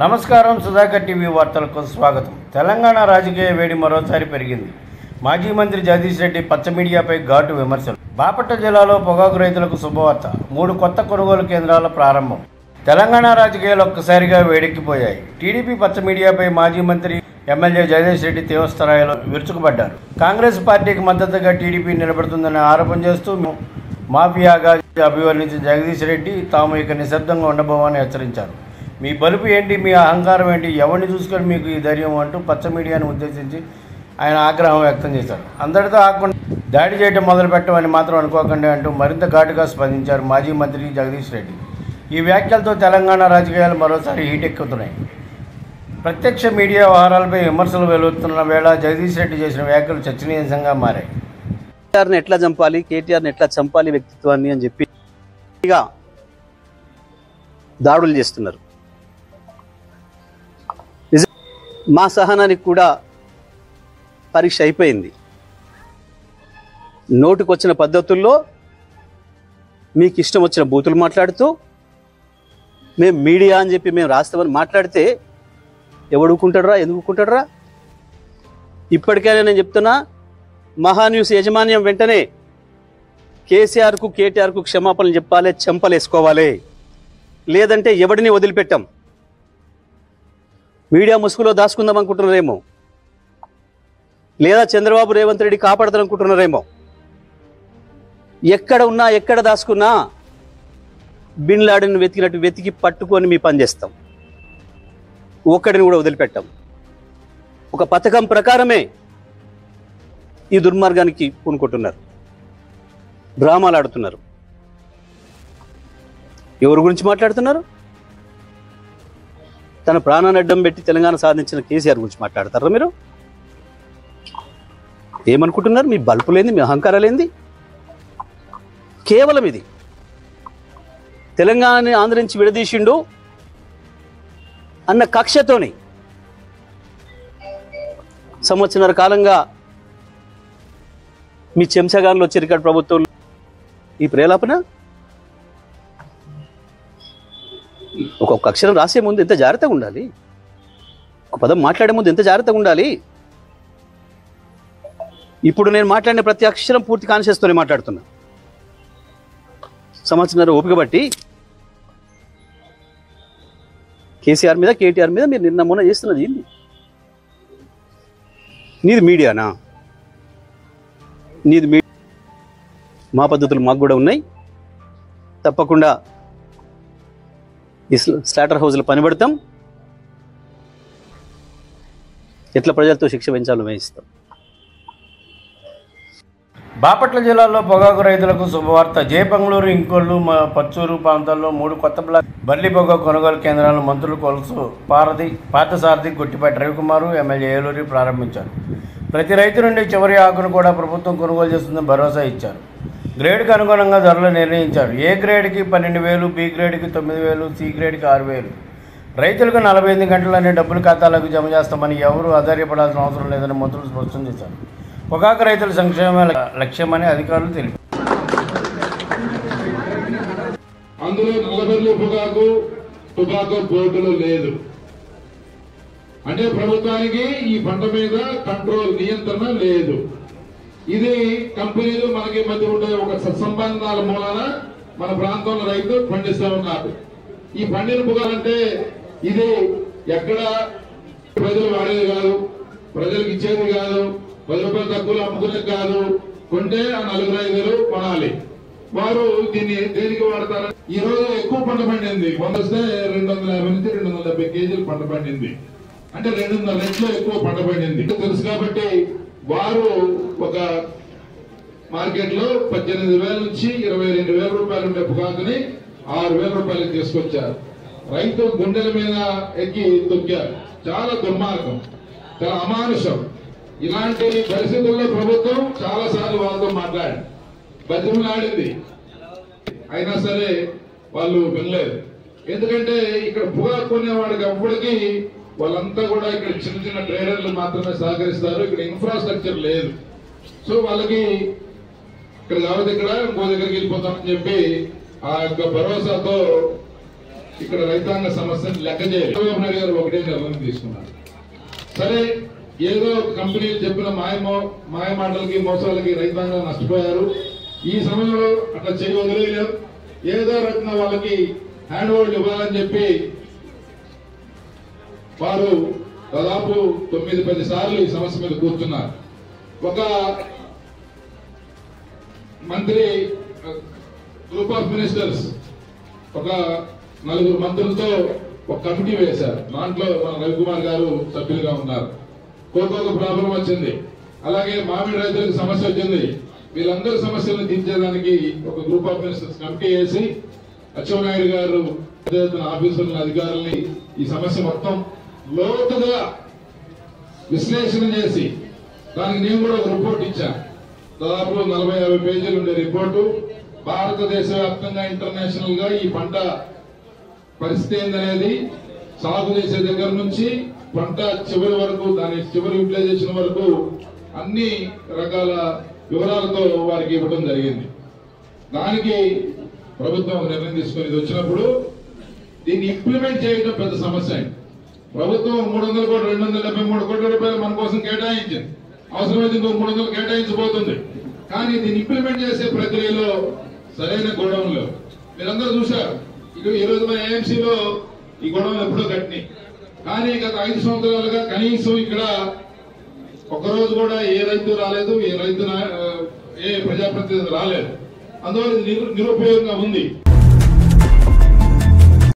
నమస్కారం. సుధాకర్ టీవీ వార్తలకు స్వాగతం. తెలంగాణ రాజకీయ వేడి మరోసారి పెరిగింది. మాజీ మంత్రి జగదీష్ రెడ్డి పచ్చ మీడియాపై ఘాటు విమర్శలు. బాపట్ల జిల్లాలో పొగాకు రైతులకు శుభవార్త. 3 కొత్త కొనుగోలు కేంద్రాల ప్రారంభం. తెలంగాణ రాజకీయాలు ఒక్కసారిగా వేడెక్కిపోయాయి. టీడీపీ పచ్చ మీడియాపై మాజీ మంత్రి ఎమ్మెల్యే జగదీష్ రెడ్డి తీవ్రస్థాయిలో విరుచుకుపడ్డారు. కాంగ్రెస్ పార్టీకి మద్దతుగా టీడీపీ నిలబడుతుందని ఆరోపణ చేస్తూ మాఫియాగా అభివర్ణించిన జగదీష్ రెడ్డి తాము ఇక నిశ్శబ్దంగా ఉండబోమని హెచ్చరించారు. మీ బలుపు ఏంటి, మీ అహంకారం ఏంటి, ఎవరిని చూసుకొని మీకు ఈ ధైర్యం అంటూ పచ్చ మీడియాను ఉద్దేశించి ఆయన ఆగ్రహం వ్యక్తం చేశారు. అందరితో ఆకుండా దాడి చేయడం మొదలుపెట్టమని మాత్రం అనుకోకండి అంటూ మరింత ఘాటుగా స్పందించారు మాజీ మంత్రి జగదీష్ రెడ్డి. ఈ వ్యాఖ్యలతో తెలంగాణ రాజకీయాలు మరోసారి హీటెక్కుతున్నాయి. ప్రత్యక్ష మీడియా వ్యవహారాలపై విమర్శలు వెలువడుతున్న వేళ జగదీష్ రెడ్డి చేసిన వ్యాఖ్యలు చర్చనీయాంశంగా మారాయి. కేటీఆర్ని ఎట్లా చంపాలి, కేటీఆర్ని ఎట్లా చంపాలి వ్యక్తిత్వాన్ని అని చెప్పి దాడులు చేస్తున్నారు. మా సహనానికి కూడా పరీక్ష అయిపోయింది. నోటికొచ్చిన పద్ధతుల్లో మీకు ఇష్టం వచ్చిన బూతులు మాట్లాడుతూ మేము మీడియా అని చెప్పి మేము రాస్తామని మాట్లాడితే ఎవడుకుంటాడరా, ఎందుకుంటాడరా? ఇప్పటికైనా నేను చెప్తున్నా, మహాన్యూస్ యాజమాన్యం వెంటనే కేసీఆర్కు కేటీఆర్కు క్షమాపణలు చెప్పాలి, చెంపలేసుకోవాలి. లేదంటే ఎవడిని వదిలిపెట్టాం. మీడియా ముసుగులో దాచుకుందాం అనుకుంటున్నారేమో, లేదా చంద్రబాబు రేవంత్ రెడ్డి కాపాడతారనుకుంటున్నారేమో. ఎక్కడ ఉన్నా ఎక్కడ దాచుకున్నా బిన్ లాడెన్ వెతికినట్టు వెతికి పట్టుకొని మీ పని చేస్తాం. ఒక్కడిని కూడా వదిలిపెట్టాం. ఒక పథకం ప్రకారమే ఈ దుర్మార్గానికి పూనుకుంటున్నారు, డ్రామాలు ఆడుతున్నారు. ఎవరి గురించి మాట్లాడుతున్నారు? తన ప్రాణాన్ని అడ్డం పెట్టి తెలంగాణ సాధించిన కేసీఆర్ గురించి మాట్లాడతారా మీరు? ఏమనుకుంటున్నారు? మీ బల్పులేంది, మీ అహంకారాలేంది? కేవలం ఇది తెలంగాణని ఆంధ్ర నుంచి విడదీసిండు అన్న కక్షతోని సంవత్సరాల కాలంగా మీ చెంచగాన్లో వచ్చారు ఇక్కడ ప్రభుత్వంలో. ఈ ప్రేలాపన ఒక్కొక్క అక్షరం రాసే ముందు ఎంత జాగ్రత్తగా ఉండాలి, ఒక పదం మాట్లాడే ముందు ఎంత జాగ్రత్తగా ఉండాలి. ఇప్పుడు నేను మాట్లాడిన ప్రతి అక్షరం పూర్తి కాన్షియస్తోనే మాట్లాడుతున్నా. సంవత్సరం ఓపిక బట్టి కేసీఆర్ మీద కేటీఆర్ మీద మీరు నిన్న మొన్న చేస్తున్నది ఏంది? నీది మీడియానా? నీది మీడియా. మా పద్ధతులు మాకు కూడా ఉన్నాయి. తప్పకుండా ఈ స్లాటర్ హౌస్లో పనిపడతాం. ఎట్లా ప్రజలతో శిక్ష పెంచాలో వేయిస్తాం. బాపట్ల జిల్లాలో పొగాకు రైతులకు శుభవార్త. జేపంగళూరు, ఇంకొల్లు, పచ్చూరు ప్రాంతాల్లో 3 కొత్త బర్లీ పొగాకు కొనుగోలు కేంద్రాలను మంత్రులు కొలుసు పార్థసారథి, గుట్టిపాటి రవికుమారు, ఎమ్మెల్యే ఏలూరి ప్రారంభించారు. ప్రతి రైతు నుండి చివరి ఆకును కూడా ప్రభుత్వం కొనుగోలు చేస్తుందని భరోసా ఇచ్చారు. గ్రేడ్కి అనుగుణంగా ధరలు నిర్ణయించారు. ఏ గ్రేడ్కి 12,000, బి గ్రేడ్కి 9,000, సి గ్రేడ్కి 6,000. రైతులకు 48 గంటలనే డబ్బులు ఖాతాలకు జమ చేస్తామని ఎవరూ ఆధారపడాల్సిన అవసరం లేదని మంత్రులు స్పష్టం చేశారు. పొగాకు రైతుల సంక్షేమమే లక్ష్యమని అధికారులు తెలిపారు. అందులో నల్లబెల్లి పొగాకు బోర్డులో లేదు అంటే ప్రభుత్వానికి ఈ పంట మీద కంట్రోల్, నియంత్రణ లేదు. ఇది కంపెనీలు మనకి మధ్య ఉండే ఒక సత్సంబంధాల మూలన మన ప్రాంతంలో రైతు పండిస్తూ ఉన్నారు. ఈ పండిన పొగాలంటే ఇది ఎక్కడ ప్రజలు వాడేది కాదు, ప్రజలకు ఇచ్చేది కాదు, 10 రూపాయలు తక్కువలో అమ్ముకునేది కాదు. కొంటే ఆ 4-5 కొనాలి. వారు దీన్ని దేనికి వాడతారు? ఈ రోజు ఎక్కువ పంట పండింది. వస్తే 250 నుంచి 270 కేజీలు పంట పండింది. అంటే 200 రెట్లు ఎక్కువ పంట పండింది. తెలుసు కాబట్టి వారు ఒక మార్కెట్ లో 18,000 నుంచి 22,000 రూపాయలు ఉండే పొగాకుని 6,000 రూపాయలకు తీసుకొచ్చారు. రైతు గుండెల మీద ఎక్కి తొక్కారు. చాలా దుర్మార్గం, చాలా అమానుషం. ఇలాంటి పరిస్థితుల్లో ప్రభుత్వం చాలా సార్లు వాళ్ళతో మాట్లాడి బతిమలాడింది, అయినా సరే వాళ్ళు వినలేదు. ఎందుకంటే ఇక్కడ పొగాకు కొనేవాడికి అప్పటికి వాళ్ళంతా కూడా ఇక్కడ చిన్న చిన్న ట్రేడర్లు మాత్రమే సహకరిస్తారు. ఇక్కడ ఇన్ఫ్రాస్ట్రక్చర్ లేదు. సో వాళ్ళకి ఇక్కడ కాబట్టి ఇక్కడ ఇంకో దగ్గరికి వెళ్ళిపోతామని చెప్పి ఆ యొక్క భరోసాతో ఇక్కడ రైతాంగ సమస్యను లెక్క చేయలేదు. చంద్రబాబు నాయుడు గారు ఒకటే నిర్ణయం తీసుకున్నారు. సరే, ఏదో కంపెనీలు చెప్పిన మాయ మాటలకి మోసాలకి రైతాంగం నష్టపోయారు. ఈ సమయంలో అట్లా చేయి వదిలేయలేరు. ఏదో రకంగా వాళ్ళకి హ్యాండ్ ఓవర్ ఇవ్వాలని చెప్పి వారు దాదాపు 9-10 సార్లు ఈ సమస్య మీద కూర్చున్నారు. ఒక మంత్రి గ్రూప్ ఆఫ్ మినిస్టర్స్ ఒక 4 మంత్రులతో ఒక కమిటీ వేశారు. దాంట్లో మన రవికుమార్ గారు సభ్యులుగా ఉన్నారు. కోకోకు ప్రాబ్లం వచ్చింది, అలాగే మామిడి రైతులకు సమస్య వచ్చింది. వీళ్ళందరి సమస్యలను తీర్చేదానికి ఒక గ్రూప్ ఆఫ్ మినిస్టర్స్ కమిటీ వేసి అచ్చెన్నాయుడు గారు ఆఫీసర్ల అధికారుల్ని ఈ సమస్య మొత్తం లోతుగా విశ్లేషణ చేసి దానికి నేను కూడా ఒక రిపోర్ట్ ఇచ్చా. దాదాపు 40-50 పేజీలు ఉండే రిపోర్టు. భారతదేశ వ్యాప్తంగా ఇంటర్నేషనల్ గా ఈ పంట పరిస్థితి ఏందనేది, సాగు చేసే దగ్గర నుంచి పంట చివరి వరకు, దాని చివరి యూటిలైజేషన్ వరకు అన్ని రకాల వివరాలతో వారికి ఇవ్వడం జరిగింది. దానికి ప్రభుత్వం నిర్ణయం తీసుకుని ఇది వచ్చినప్పుడు దీన్ని ఇంప్లిమెంట్ చేయడం పెద్ద సమస్య అయింది. ప్రభుత్వం 300 కోట్లు 273 కోట్ల రూపాయలు మన కోసం కేటాయించింది. అవసరమైతే ఇంకో 300 కేటాయించబోతుంది. కానీ దీన్ని ఇంప్లిమెంట్ చేసే ప్రక్రియలో సరైన గొడవలు లేవు. మీరందరూ చూశారు. ఈ రోజు మన ఏఎంసీలో ఈ గొడవలు ఎప్పుడో కట్టినాయి. కానీ గత 5 సంవత్సరాలుగా కనీసం ఇక్కడ ఒక్కరోజు కూడా ఏ రైతు రాలేదు, ఏ ప్రజాప్రతినిధి రాలేదు. అందువల్ల ఇది నిరుపయోగంగా ఉంది.